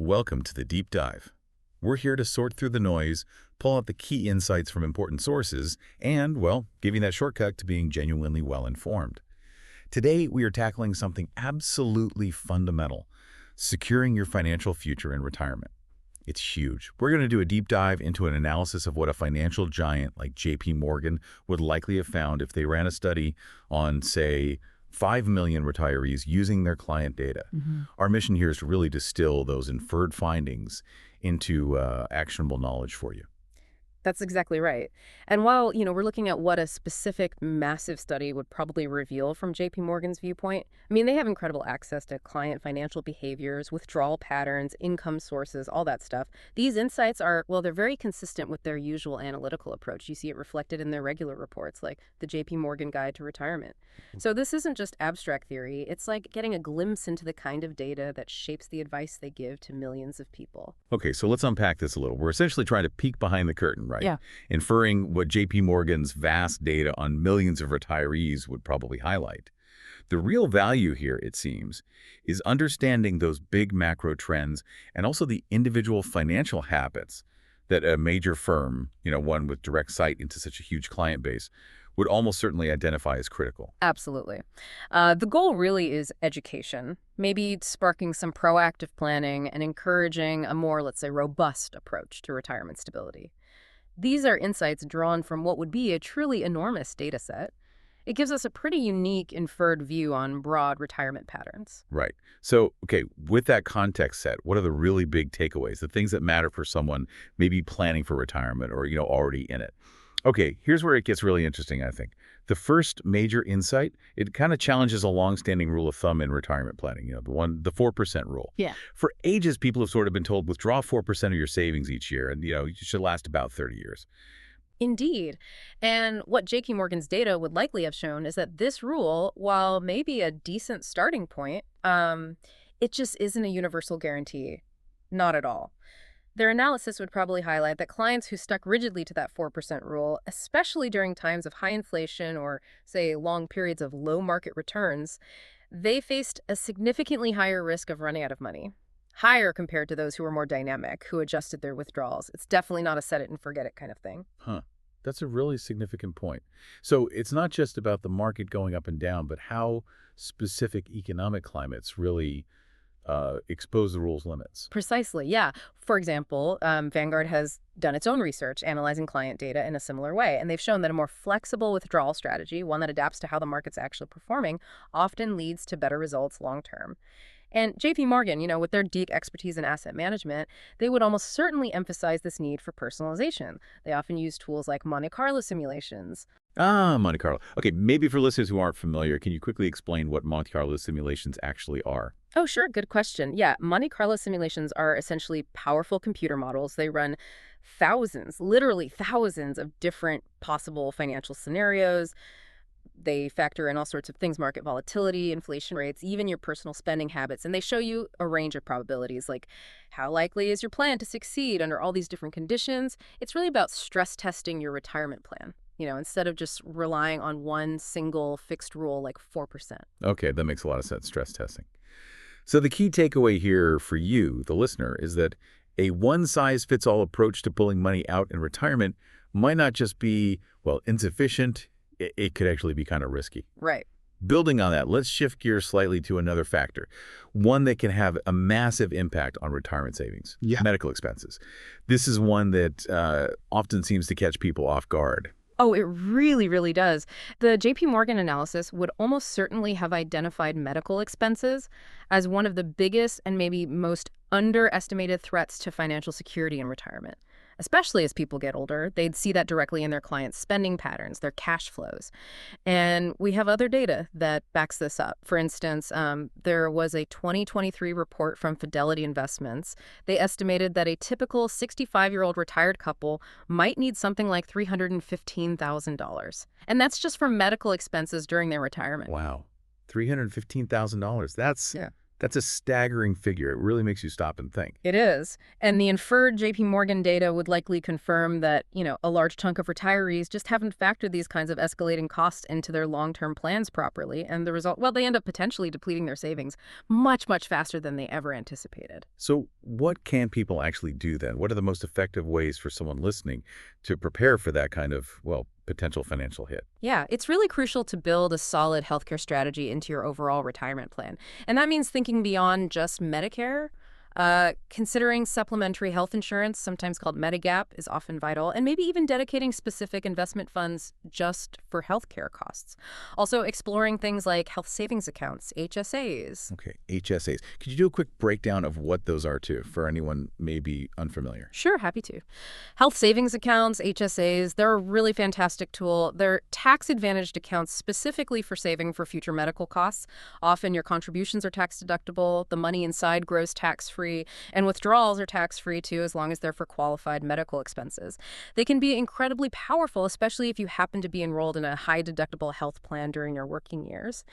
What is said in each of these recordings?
Welcome to the Deep Dive. We're here to sort through the noise, pull out the key insights from important sources, and, well, give you that shortcut to being genuinely well-informed. Today, we are tackling something absolutely fundamental, securing your financial future in retirement. It's huge. We're going to do a deep dive into an analysis of what a financial giant like JP Morgan would likely have found if they ran a study on, say, 5 million retirees using their client data. Our mission here is to really distill those inferred findings into actionable knowledge for you. That's exactly right. And while, we're looking at what a specific massive study would probably reveal from JP Morgan's viewpoint, they have incredible access to client financial behaviors, withdrawal patterns, income sources, all that stuff. These insights are, well, they're very consistent with their usual analytical approach. You see it reflected in their regular reports, like the JP Morgan Guide to Retirement. So this isn't just abstract theory. It's like getting a glimpse into the kind of data that shapes the advice they give to millions of people. Okay, so let's unpack this a little. We're essentially trying to peek behind the curtain, right? Yeah. Inferring what JP Morgan's vast data on millions of retirees would probably highlight. The real value here, it seems, is understanding those big macro trends and also the individual financial habits that a major firm, one with direct sight into such a huge client base, would almost certainly identify as critical. Absolutely. The goal really is education, maybe sparking some proactive planning and encouraging a more, let's say, robust approach to retirement stability. These are insights drawn from what would be a truly enormous data set. It gives us a pretty unique inferred view on broad retirement patterns. Right. So, okay, with that context set, what are the really big takeaways, the things that matter for someone maybe planning for retirement or, already in it? Okay, here's where it gets really interesting, I think. The first major insight, it kind of challenges a long-standing rule of thumb in retirement planning, the 4% rule. Yeah. For ages, people have sort of been told, withdraw 4% of your savings each year, and, you should last about 30 years. Indeed. And what JP Morgan's data would likely have shown is that this rule, while maybe a decent starting point, it just isn't a universal guarantee. Not at all. Their analysis would probably highlight that clients who stuck rigidly to that 4% rule, especially during times of high inflation or, say, long periods of low market returns, they faced a significantly higher risk of running out of money. Higher compared to those who were more dynamic, who adjusted their withdrawals. It's definitely not a set it and forget it kind of thing. Huh. That's a really significant point. So it's not just about the market going up and down, but how specific economic climates really expose the rule's limits. Precisely, yeah. For example, Vanguard has done its own research analyzing client data in a similar way, and they've shown that a more flexible withdrawal strategy, one that adapts to how the market's actually performing, often leads to better results long term. And JP Morgan, with their deep expertise in asset management, they would almost certainly emphasize this need for personalization. They often use tools like Monte Carlo simulations. Monte Carlo. Okay, maybe for listeners who aren't familiar, can you quickly explain what Monte Carlo simulations actually are? Oh, sure. Good question. Yeah, Monte Carlo simulations are essentially powerful computer models. They run thousands, literally thousands of different possible financial scenarios. They factor in all sorts of things, market volatility, inflation rates, even your personal spending habits. And they show you a range of probabilities, like how likely is your plan to succeed under all these different conditions. It's really about stress testing your retirement plan, instead of just relying on one single fixed rule like 4%. Okay, that makes a lot of sense, stress testing. So the key takeaway here for you, the listener, is that a one-size-fits-all approach to pulling money out in retirement might not just be, insufficient. It could actually be kind of risky. Right. Building on that, let's shift gears slightly to another factor, one that can have a massive impact on retirement savings, medical expenses. This is one that often seems to catch people off guard. Oh, it really, really does. The JP Morgan analysis would almost certainly have identified medical expenses as one of the biggest and maybe most underestimated threats to financial security in retirement. Especially as people get older, they'd see that directly in their clients' spending patterns, their cash flows. And we have other data that backs this up. For instance, there was a 2023 report from Fidelity Investments. They estimated that a typical 65-year-old retired couple might need something like $315,000. And that's just for medical expenses during their retirement. Wow. $315,000. That's a staggering figure. It really makes you stop and think. It is. And the inferred JP Morgan data would likely confirm that, a large chunk of retirees just haven't factored these kinds of escalating costs into their long-term plans properly. And the result, well, they end up potentially depleting their savings much, much faster than they ever anticipated. So what can people actually do then? What are the most effective ways for someone listening to prepare for that kind of, well, potential financial hit? Yeah, it's really crucial to build a solid healthcare strategy into your overall retirement plan. And that means thinking beyond just Medicare. Considering supplementary health insurance, sometimes called Medigap, is often vital, and maybe even dedicating specific investment funds just for healthcare costs. Also, exploring things like health savings accounts, HSAs. Okay, HSAs. Could you do a quick breakdown of what those are too, for anyone maybe unfamiliar? Sure, happy to. Health savings accounts, HSAs, they're a really fantastic tool. They're tax-advantaged accounts specifically for saving for future medical costs. Often your contributions are tax deductible, the money inside grows tax-free, and withdrawals are tax-free too, as long as they're for qualified medical expenses. They can be incredibly powerful, especially if you happen to be enrolled in a high-deductible health plan during your working years.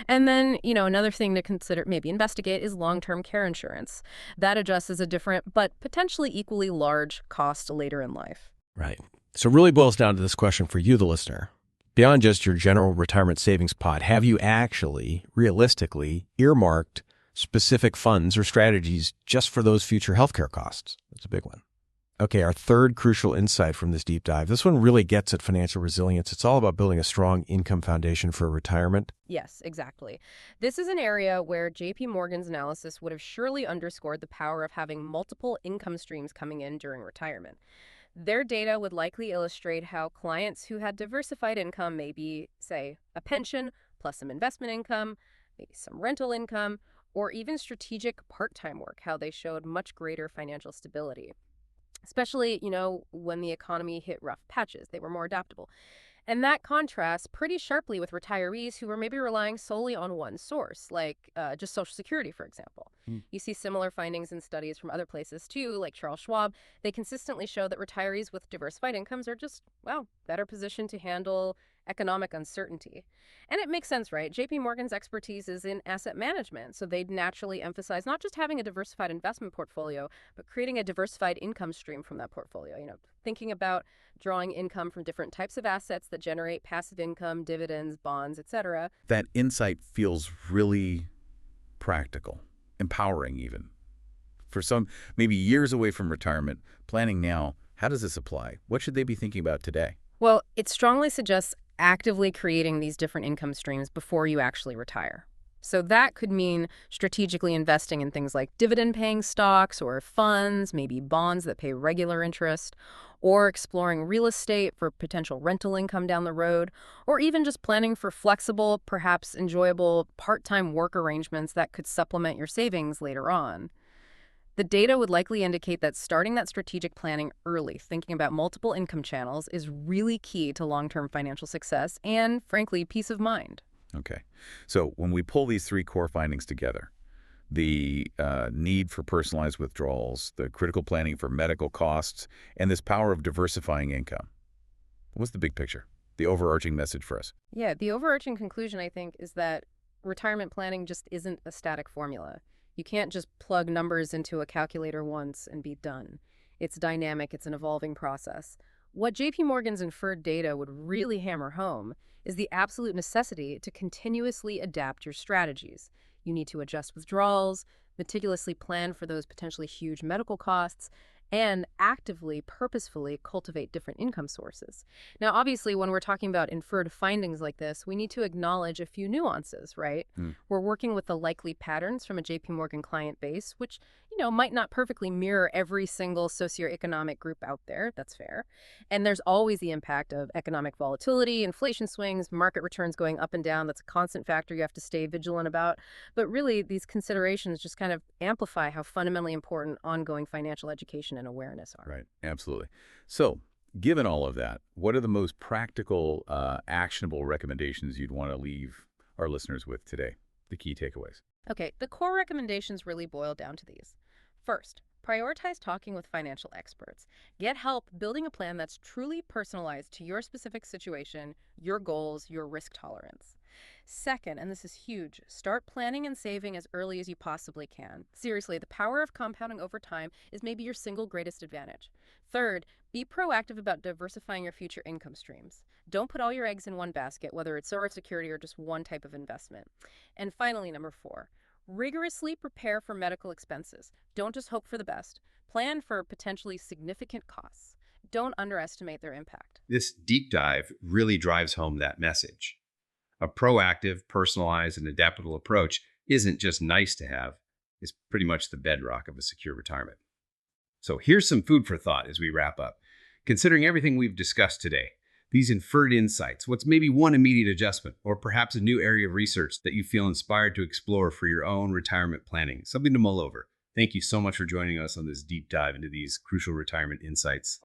And then, another thing to consider, maybe investigate, is long-term care insurance. That addresses a different but potentially equally large cost later in life. Right. So it really boils down to this question for you, the listener. Beyond just your general retirement savings pot, have you actually, realistically, earmarked specific funds or strategies just for those future healthcare costs? That's a big one. Okay, our third crucial insight from this deep dive. This one really gets at financial resilience. It's all about building a strong income foundation for retirement. Yes, exactly. This is an area where JP Morgan's analysis would have surely underscored the power of having multiple income streams coming in during retirement. Their data would likely illustrate how clients who had diversified income, maybe, say, a pension plus some investment income, maybe some rental income, or even strategic part-time work, how they showed much greater financial stability. Especially, when the economy hit rough patches, they were more adaptable. And that contrasts pretty sharply with retirees who were maybe relying solely on one source, like just Social Security, for example. You see similar findings in studies from other places, too, like Charles Schwab. They consistently show that retirees with diversified incomes are just, well, better positioned to handle economic uncertainty. And it makes sense, right? JP Morgan's expertise is in asset management, so they'd naturally emphasize not just having a diversified investment portfolio, but creating a diversified income stream from that portfolio. Thinking about drawing income from different types of assets that generate passive income, dividends, bonds, etc. That insight feels really practical, empowering even. For some, maybe years away from retirement, planning now, how does this apply? What should they be thinking about today? Well, it strongly suggests actively creating these different income streams before you actually retire. So that could mean strategically investing in things like dividend-paying stocks or funds, maybe bonds that pay regular interest, or exploring real estate for potential rental income down the road, or even just planning for flexible, perhaps enjoyable part-time work arrangements that could supplement your savings later on. The data would likely indicate that starting that strategic planning early, thinking about multiple income channels, is really key to long-term financial success and, frankly, peace of mind. Okay. So when we pull these three core findings together, the need for personalized withdrawals, the critical planning for medical costs, and this power of diversifying income, what's the big picture, the overarching message for us? Yeah, the overarching conclusion, I think, is that retirement planning just isn't a static formula. You can't just plug numbers into a calculator once and be done. It's dynamic, it's an evolving process. What JP Morgan's inferred data would really hammer home is the absolute necessity to continuously adapt your strategies. You need to adjust withdrawals, meticulously plan for those potentially huge medical costs, and actively, purposefully cultivate different income sources. Now, obviously, when we're talking about inferred findings like this, we need to acknowledge a few nuances, right? We're working with the likely patterns from a JP Morgan client base, which, might not perfectly mirror every single socioeconomic group out there. That's fair. And there's always the impact of economic volatility, inflation swings, market returns going up and down. That's a constant factor you have to stay vigilant about. But really, these considerations just kind of amplify how fundamentally important ongoing financial education and awareness are. Right, absolutely. So, given all of that, what are the most practical, actionable recommendations you'd want to leave our listeners with today? The key takeaways. Okay, the core recommendations really boil down to these. First, prioritize talking with financial experts. Get help building a plan that's truly personalized to your specific situation, your goals, your risk tolerance. Second, and this is huge, start planning and saving as early as you possibly can. Seriously, the power of compounding over time is maybe your single greatest advantage. Third, be proactive about diversifying your future income streams. Don't put all your eggs in one basket, whether it's Social Security or just one type of investment. And finally, number four, rigorously prepare for medical expenses. Don't just hope for the best. Plan for potentially significant costs. Don't underestimate their impact. This deep dive really drives home that message. A proactive, personalized, and adaptable approach isn't just nice to have, it's pretty much the bedrock of a secure retirement. So here's some food for thought as we wrap up. Considering everything we've discussed today, these inferred insights, what's maybe one immediate adjustment or perhaps a new area of research that you feel inspired to explore for your own retirement planning, something to mull over. Thank you so much for joining us on this deep dive into these crucial retirement insights.